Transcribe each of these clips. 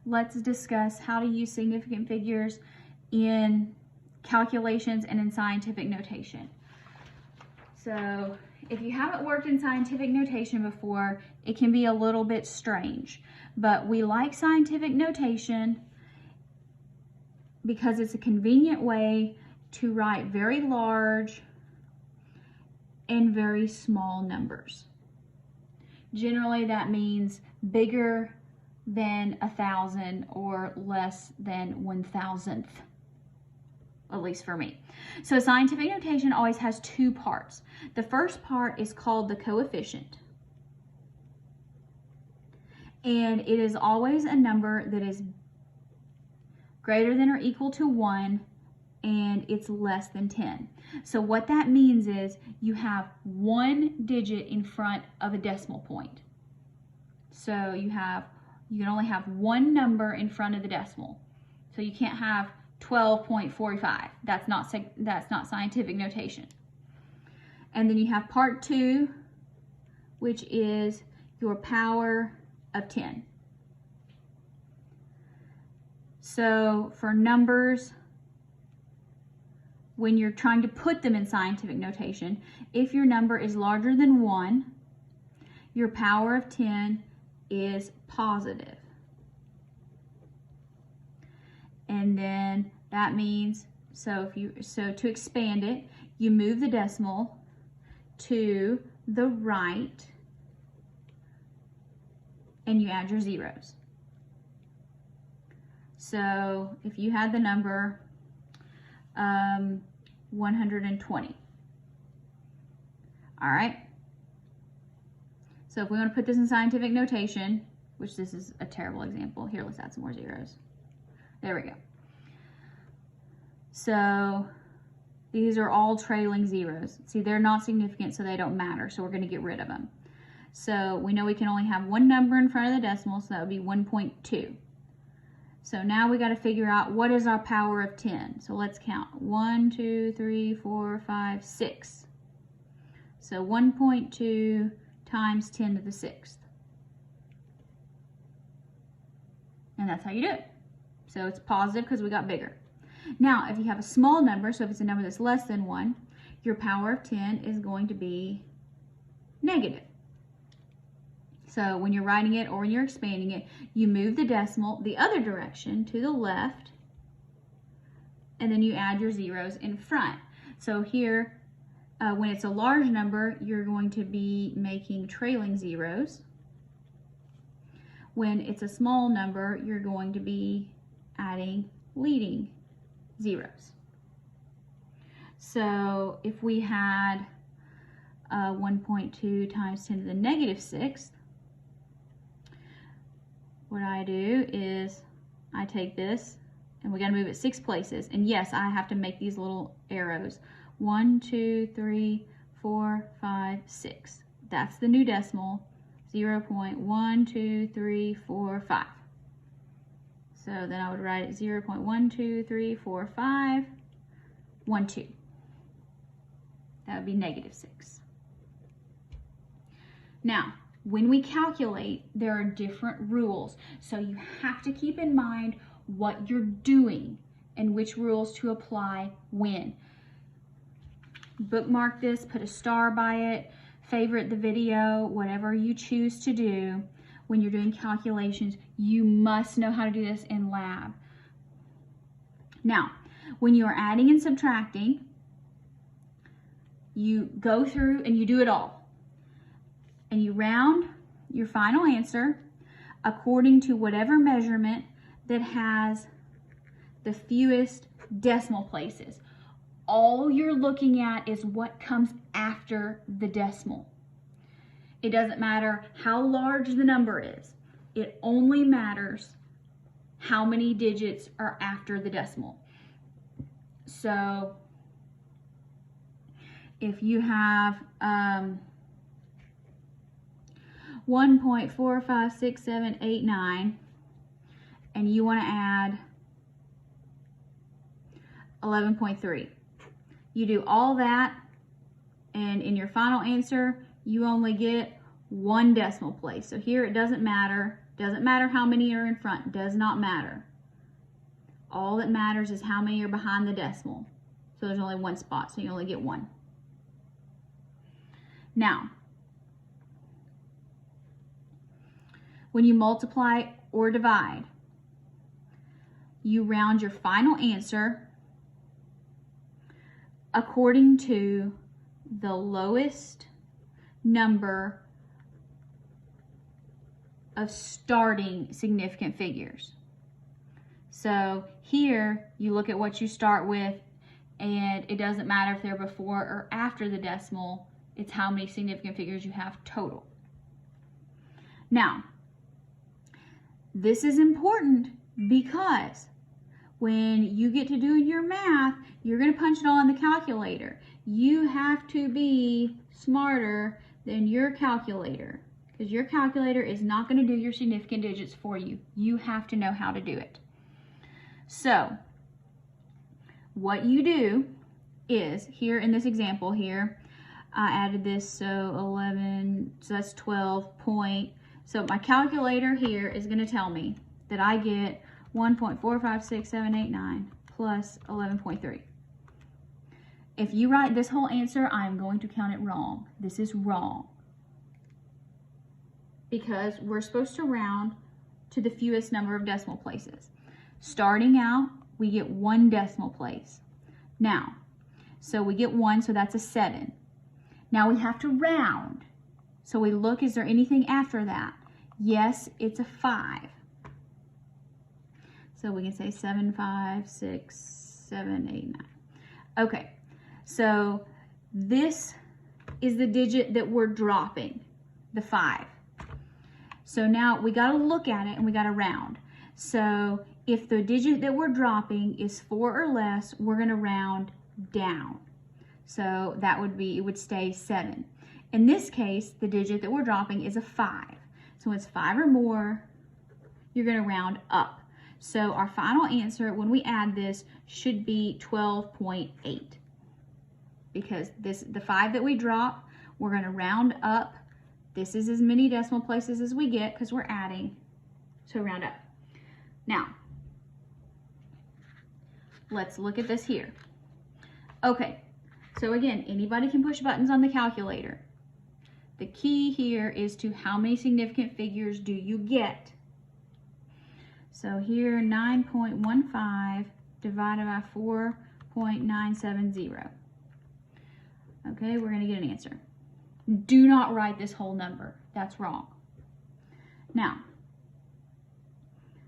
let's discuss how to use significant figures in calculations and in scientific notation. So if you haven't worked in scientific notation before, it can be a little bit strange, but we like scientific notation because it's a convenient way to write very large and very small numbers. Generally, that means bigger than 1,000 or less than 1,000th, at least for me. So scientific notation always has two parts. The first part is called the coefficient. And it is always a number that is greater than or equal to 1 and it's less than 10. So what that means is you have one digit in front of a decimal point. So you can only have one number in front of the decimal. So you can't have 12.45. That's not scientific notation. And then you have part 2, which is your power of 10. So for numbers, when you're trying to put them in scientific notation, if your number is larger than 1, your power of 10 is positive. And then that means, so to expand it, you move the decimal to the right and you add your zeros. So if you had the number 120. All right. So if we want to put this in scientific notation, which this is a terrible example. Here, let's add some more zeros. There we go. So these are all trailing zeros. See, they're not significant, so they don't matter. So we're going to get rid of them. So we know we can only have one number in front of the decimal, so that would be 1.2. So now we got to figure out what is our power of 10. So let's count. 1, 2, 3, 4, 5, 6. So 1.2 times 10 to the 6th. And that's how you do it. So it's positive because we got bigger. Now, if you have a small number, so if it's a number that's less than 1, your power of 10 is going to be negative. So when you're writing it or when you're expanding it, you move the decimal the other direction to the left, and then you add your zeros in front. So here, when it's a large number, you're going to be making trailing zeros. When it's a small number, you're going to be adding leading zeros. So if we had 1.2 times 10 to the negative 6th, what I do is I take this, and we got to move it 6 places. And yes, I have to make these little arrows. 1, 2, 3, 4, 5, 6. That's the new decimal. 0.1234 So then I would write it 0.1234512. That would be negative 6. Now, when we calculate, there are different rules. So you have to keep in mind what you're doing and which rules to apply when. Bookmark this, put a star by it, favorite the video, whatever you choose to do. When you're doing calculations, you must know how to do this in lab. Now, when you are adding and subtracting, you go through and you do it all. And you round your final answer according to whatever measurement that has the fewest decimal places. All you're looking at is what comes after the decimal. It doesn't matter how large the number is. It only matters how many digits are after the decimal. So if you have 1.456789 and you want to add 11.3, you do all that, and in your final answer you only get one decimal place. So here it doesn't matter Doesn't matter how many are in front, does not matter. All that matters is how many are behind the decimal. So there's only one spot, so you only get one. Now, when you multiply or divide, you round your final answer according to the lowest number of starting significant figures. So here you look at what you start with, and it doesn't matter if they're before or after the decimal, it's how many significant figures you have total. Now, this is important because when you get to doing your math, you're going to punch it all in the calculator. You have to be smarter than your calculator, because your calculator is not going to do your significant digits for you. You have to know how to do it. So, what you do is, here in this example here, I added this, so 11, so that's 12 point. So my calculator here is going to tell me that I get 1.45678 plus 11.3. If you write this whole answer, I'm going to count it wrong. This is wrong, because we're supposed to round to the fewest number of decimal places. Starting out, we get one decimal place. Now, so we get 1, so that's a 7. Now we have to round. So we look, is there anything after that? Yes, it's a 5. So we can say 7, 5, 6, 7, 8, 9. Okay, so this is the digit that we're dropping, the 5. So now we got to look at it and we got to round. So if the digit that we're dropping is 4 or less, we're going to round down. So that would be, it would stay 7. In this case, the digit that we're dropping is a 5. So when it's 5 or more, you're going to round up. So our final answer, when we add this, should be 12.8. Because the 5 that we drop, we're going to round up. This is as many decimal places as we get because we're adding, so round up. Now, let's look at this here. Okay, so again, anybody can push buttons on the calculator. The key here is to how many significant figures do you get. So here, 9.15 divided by 4.970. Okay, we're going to get an answer. Do not write this whole number. That's wrong. Now,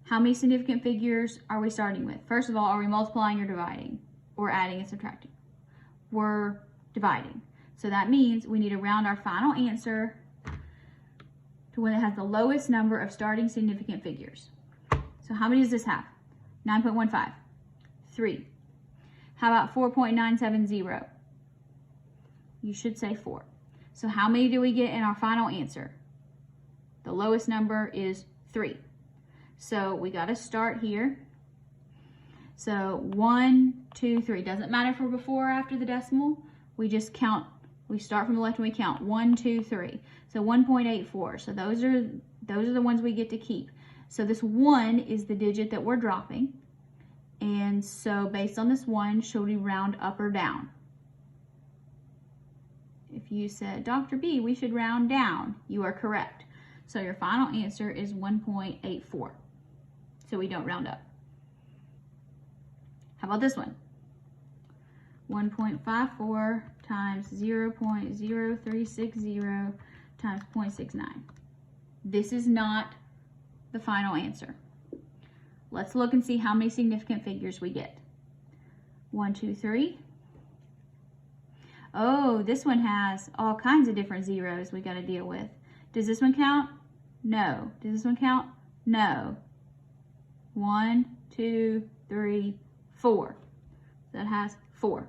how many significant figures are we starting with? First of all, are we multiplying or dividing? Or adding and subtracting? We're dividing. So that means we need to round our final answer to when it has the lowest number of starting significant figures. So how many does this have? 9.15. 3. How about 4.970? You should say 4. So how many do we get in our final answer? The lowest number is 3. So we got to start here. So 1, 2, 3. Doesn't matter if we're before or after the decimal. We just count. We start from the left and we count 1, 2, 3. So 1.84. So those are the ones we get to keep. So this 1 is the digit that we're dropping. And so based on this 1, should we round up or down? If you said, Dr. B, we should round down, you are correct. So your final answer is 1.84. So we don't round up. How about this one? 1.54 times 0.0360 times 0.69. This is not the final answer. Let's look and see how many significant figures we get. 1, 2, 3. Oh, this one has all kinds of different zeros we got to deal with. Does this one count? No. Does this one count? No. 1, 2, 3, 4. So that has 4.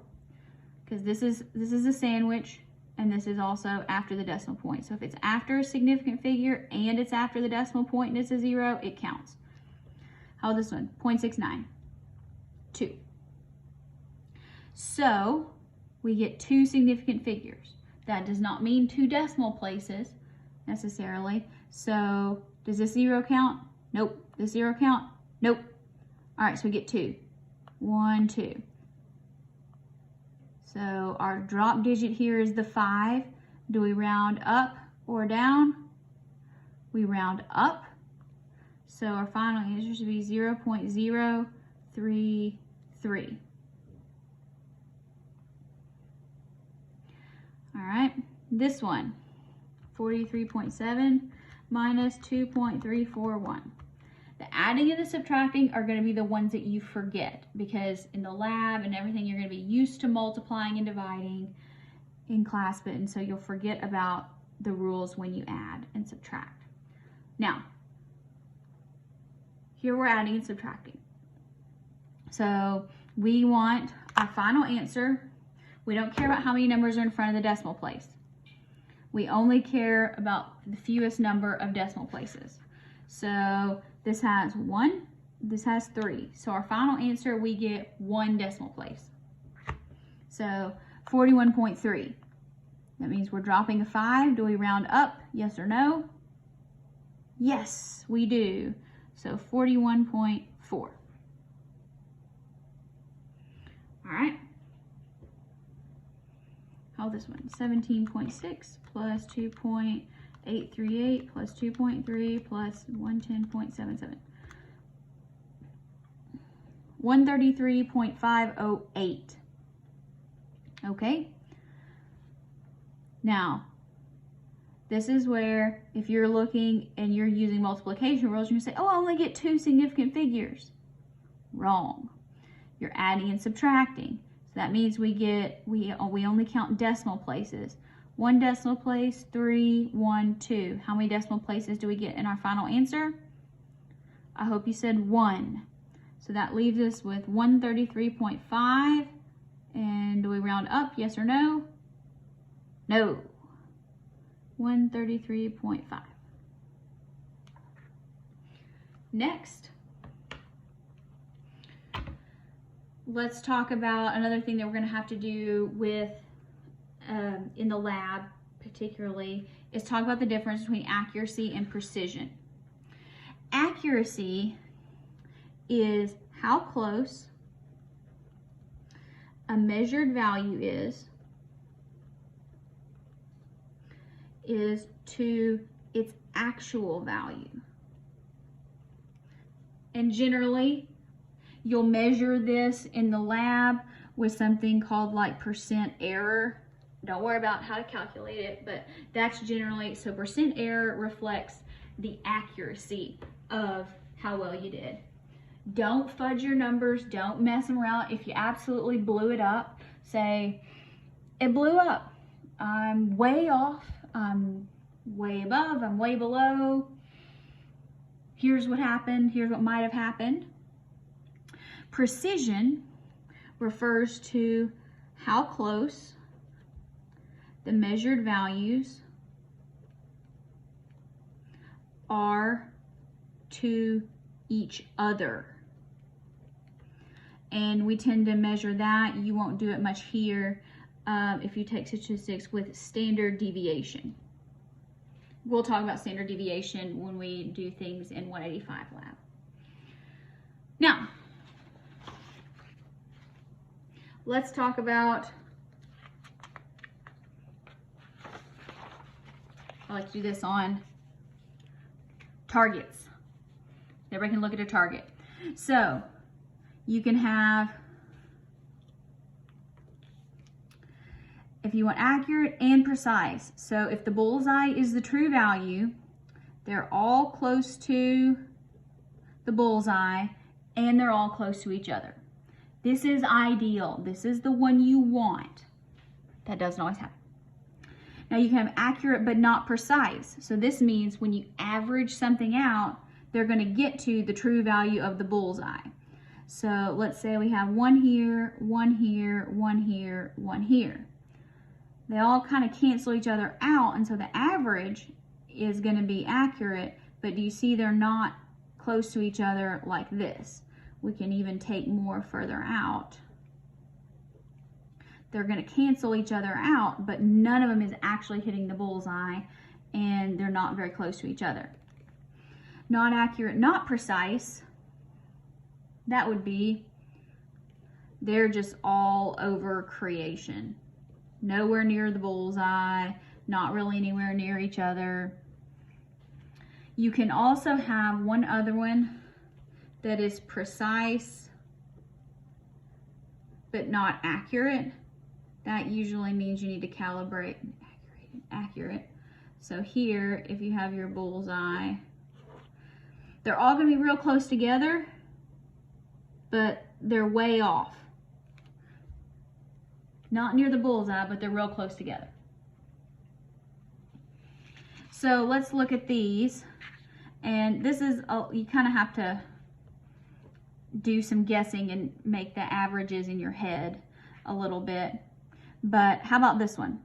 Because this is a sandwich, and this is also after the decimal point. So if it's after a significant figure and it's after the decimal point and it's a 0, it counts. How about this one? 0.69. 2. So we get 2 significant figures. That does not mean 2 decimal places necessarily. So Does this 0 count? Nope. This 0 count? Nope. All right, so we get 2. 1, 2. So our drop digit here is the 5. Do we round up or down? We round up. So our final answer should be 0.033. All right, this one, 43.7 minus 2.341. The adding and the subtracting are going to be the ones that you forget, because in the lab and everything, you're going to be used to multiplying and dividing in class, and so you'll forget about the rules when you add and subtract. Now, here we're adding and subtracting. So we want our final answer. We don't care about how many numbers are in front of the decimal place. We only care about the fewest number of decimal places. So this has 1, this has 3. So our final answer, we get 1 decimal place. So 41.3. That means we're dropping a 5. Do we round up? Yes or no? Yes, we do. So 41.4. All right. How this one? 17.6 plus 2.838 plus 2.3 plus 110.77. 133.508. Okay. Now, this is where, if you're looking and you're using multiplication rules, you say, oh, I only get 2 significant figures. Wrong. You're adding and subtracting. So that means we only count decimal places. 1 decimal place, 3, 1, 2. How many decimal places do we get in our final answer? I hope you said 1. So that leaves us with 133.5. And do we round up, yes or no? No. 133.5. Next, let's talk about another thing that we're going to have to do with in the lab particularly, is talk about the difference between accuracy and precision. Accuracy is how close a measured value is to its actual value. And generally, you'll measure this in the lab with something called like percent error. Don't worry about how to calculate it, but that's generally, so percent error reflects the accuracy of how well you did. Don't fudge your numbers, don't mess them around. If you absolutely blew it up, say, it blew up. I'm way off, I'm way above, I'm way below. Here's what happened, here's what might have happened. Precision refers to how close the measured values are to each other. And we tend to measure that. You won't do it much here if you take statistics with standard deviation. We'll talk about standard deviation when we do things in 185 lab. Now, let's talk about, I like to do this on targets. Everybody can look at a target. So you can have, if you want accurate and precise. So if the bullseye is the true value, they're all close to the bullseye and they're all close to each other. This is ideal. This is the one you want. That doesn't always happen. Now you can have accurate but not precise. So this means when you average something out, they're going to get to the true value of the bullseye. So let's say we have 1 here, 1 here, 1 here, 1 here. They all kind of cancel each other out, and so the average is going to be accurate, but do you see they're not close to each other like this? We can even take more further out. They're going to cancel each other out, but none of them is actually hitting the bullseye, and they're not very close to each other. Not accurate, not precise. That would be, they're just all over creation. Nowhere near the bullseye, not really anywhere near each other. You can also have one other one that is precise but not accurate. That usually means you need to calibrate accurate. So here, if you have your bullseye, they're all going to be real close together, but they're way off. Not near the bullseye, but they're real close together. So let's look at these. And this is, you kind of have to do some guessing and make the averages in your head a little bit. But how about this one?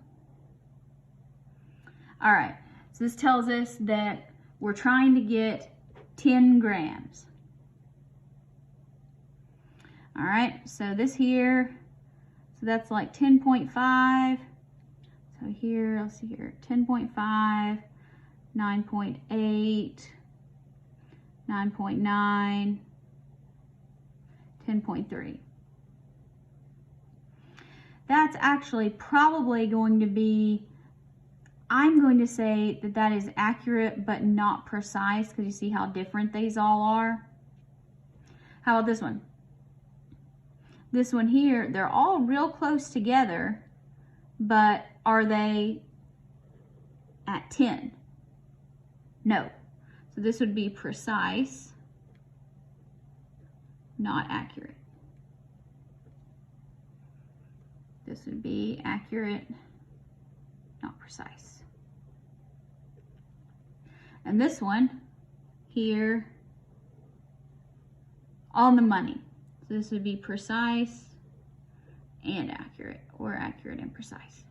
All right, so this tells us that we're trying to get 10 grams. All right, so this here, so that's like 10.5. So here, let's see here, 10.5, 9.8, 9.9, 10.3. That's actually probably going to be, I'm going to say that that is accurate but not precise, because you see how different these all are. How about this one? This one here, they're all real close together, but are they at 10? No. So this would be precise, not accurate. This would be accurate, not precise. And this one here, on the money. So this would be precise and accurate, or accurate and precise.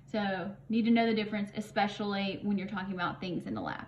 So need to know the difference, especially when you're talking about things in the lab.